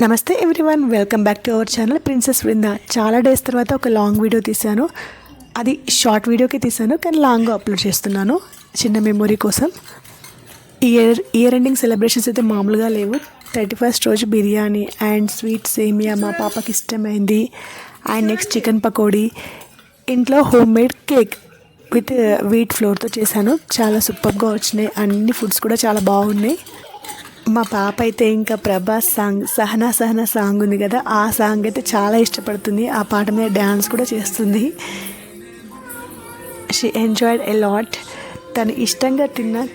నమస్తే everyone, welcome back to our channel princess Vrinda. చాలా days తర్వాత ఒక లాంగ్ వీడియో తీశాను. అది షార్ట్ వీడియోకి తీశాను, కానీ లాంగ్గా అప్లోడ్ చేస్తున్నాను చిన్న మెమొరీ కోసం. ఇయర్ ఎండింగ్ సెలబ్రేషన్స్ అయితే మామూలుగా లేవు. 31st రోజు బిర్యానీ అండ్ స్వీట్ సేమియా మా పాపకి ఇష్టమైంది. అండ్ నెక్స్ట్ చికెన్ పకోడీ, ఇంట్లో homemade cake with wheat ఫ్లోర్తో చేశాను. చాలా సూపర్గా వచ్చినాయి. అన్ని ఫుడ్స్ కూడా చాలా బాగున్నాయి. మా పాప అయితే ఇంకా ప్రభాస్ సాంగ్ సహనా సహనా సాంగ్ ఉంది కదా, ఆ సాంగ్ అయితే చాలా ఇష్టపడుతుంది. ఆ పాట మీద డ్యాన్స్ కూడా చేస్తుంది. She enjoyed a lot. తను ఇష్టంగా తిన్న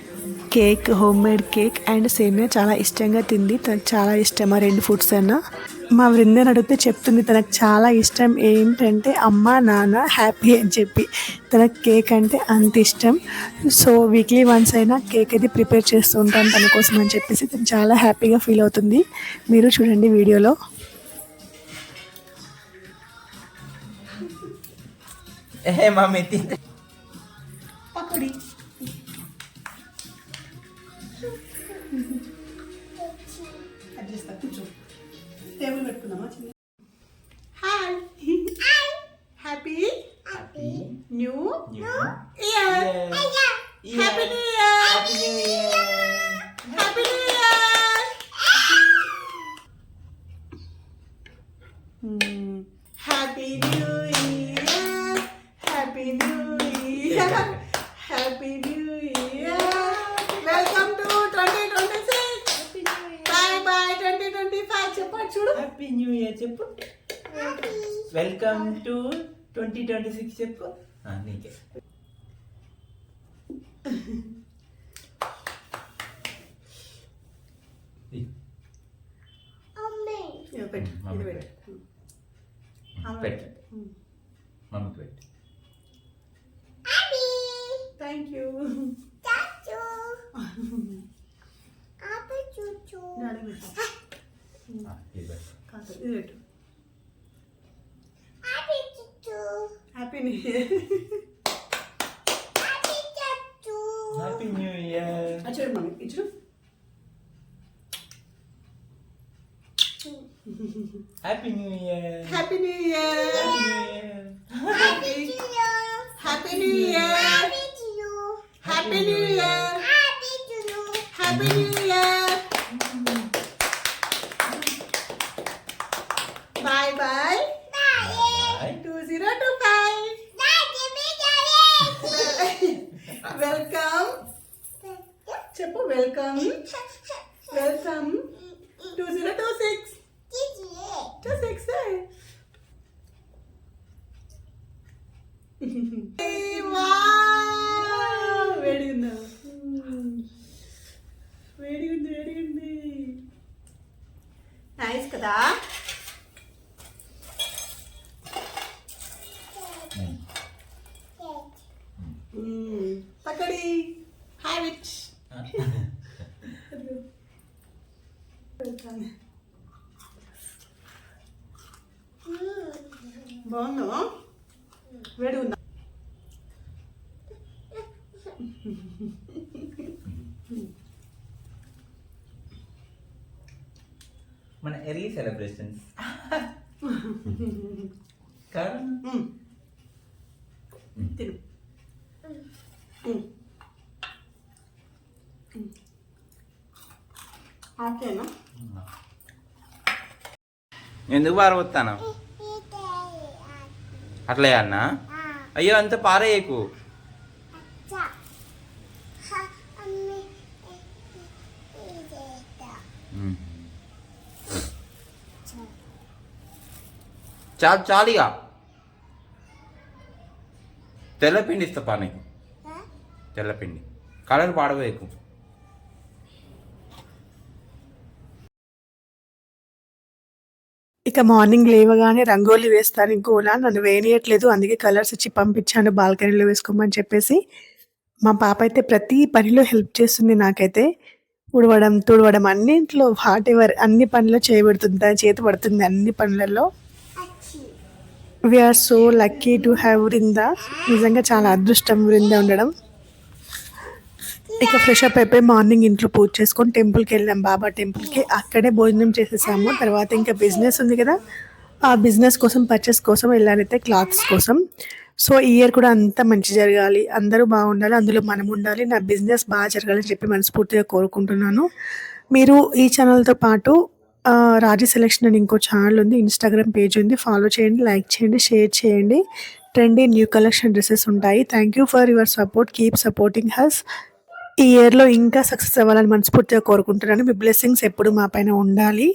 cake, home made cake and సేమియా చాలా ఇష్టంగా తింది. తనకు చాలా ఇష్టం ఆ రెండు ఫుడ్స్ అన్నా. మా వృందని అడిగితే చెప్తుంది తనకు చాలా ఇష్టం ఏంటంటే అమ్మ నాన్న హ్యాపీ అని చెప్పి. తనకు కేక్ అంటే అంత ఇష్టం. సో వీక్లీ వన్స్ అయినా కేక్ అయితే ప్రిపేర్ చేస్తూ ఉంటాను తన కోసం అని చెప్పేసి తను చాలా హ్యాపీగా ఫీల్ అవుతుంది. మీరు చూడండి వీడియోలో. టేబుల్ పెట్టుకుందామా? Hi, happy new year. Happy new year. Happy new year. Happy new year. Happy new year. Happy new year. Welcome to 2026. Bye bye 2025. చెప్పండి చూడు. హ్యాపీ న్యూ ఇయర్ చెప్పు. వెల్కమ్ టు 2026 చెప్పు. నీకే పెట్టు. మమ్మీకి పెట్టు. Thank you. ఇది పెట్టు. Happy new year. Happy new year. చూడు మమ్మీ, ఇచ్చు. Happy new year. Happy new year. Happy new year. Happy new year. Happy new year. Happy new year. Bye bye. 2025. Welcome చెప్పు. వెల్కమ్. వెల్కమ్ 2026. 26. వేడిగుందా? వేడిగుంది, వేడిగుంది. Nice కదా. పక్కడి have it. బాగుందా? వేడి ఉందా? మన ఎర్లీ సెలబ్రేషన్స్ కారం తిను. ఓకేనా? ఎందుకు పారబోతాను అట్లే అన్నా? అయ్యో అంత పారేయకు. చాలు చాలుగా. తెల్లపిండి ఇస్తా పానకి. తెల్లపిండి కలర్ పాడవేయకు. ఇక మార్నింగ్ లేవగానే రంగోలీ వేస్తాను ఇంకోలా, నన్ను వేయనీయట్లేదు. అందుకే కలర్స్ ఇచ్చి పంపించాను బాల్కనీలో వేసుకోమని చెప్పేసి. మా పాప అయితే ప్రతి పనిలో హెల్ప్ చేస్తుంది నాకైతే. ఉడవడం, తుడవడం, అన్నింట్లో వాట్ ఎవర్ అన్ని పనులు చేయబడుతుంది. దాని చేతి పడుతుంది అన్ని పనులలో. We're so lucky to have Vrinda. నిజంగా చాలా అదృష్టం వృంద ఉండడం. ఇక ఫ్రెష్ అప్ అయిపోయి మార్నింగ్ ఇంట్లో పూజ చేసుకొని టెంపుల్కి వెళ్ళాం, బాబా టెంపుల్కి. అక్కడే భోజనం చేసేసాము. తర్వాత ఇంకా బిజినెస్ ఉంది కదా, ఆ బిజినెస్ కోసం పర్చేస్ కోసం వెళ్ళానైతే, క్లాత్స్ కోసం. సో ఈ ఇయర్ కూడా అంతా మంచి జరగాలి, అందరూ బాగుండాలి, అందులో మనం ఉండాలి, నా బిజినెస్ బాగా జరగాలని చెప్పి మనస్ఫూర్తిగా కోరుకుంటున్నాను. మీరు ఈ ఛానల్తో పాటు రాజీ సెలెక్షన్ అని ఇంకో ఛానల్ ఉంది, ఇన్స్టాగ్రామ్ పేజ్ ఉంది, ఫాలో చేయండి, లైక్ చేయండి, షేర్ చేయండి. ట్రెండీ న్యూ కలెక్షన్ డ్రెస్సెస్ ఉంటాయి. Thank you for your support, keep supporting has. ఈ ఇయర్లో ఇంకా సక్సెస్ అవ్వాలని మనస్ఫూర్తిగా కోరుకుంటున్నాను. మీ బ్లెస్సింగ్స్ ఎప్పుడు మా పైన ఉండాలి.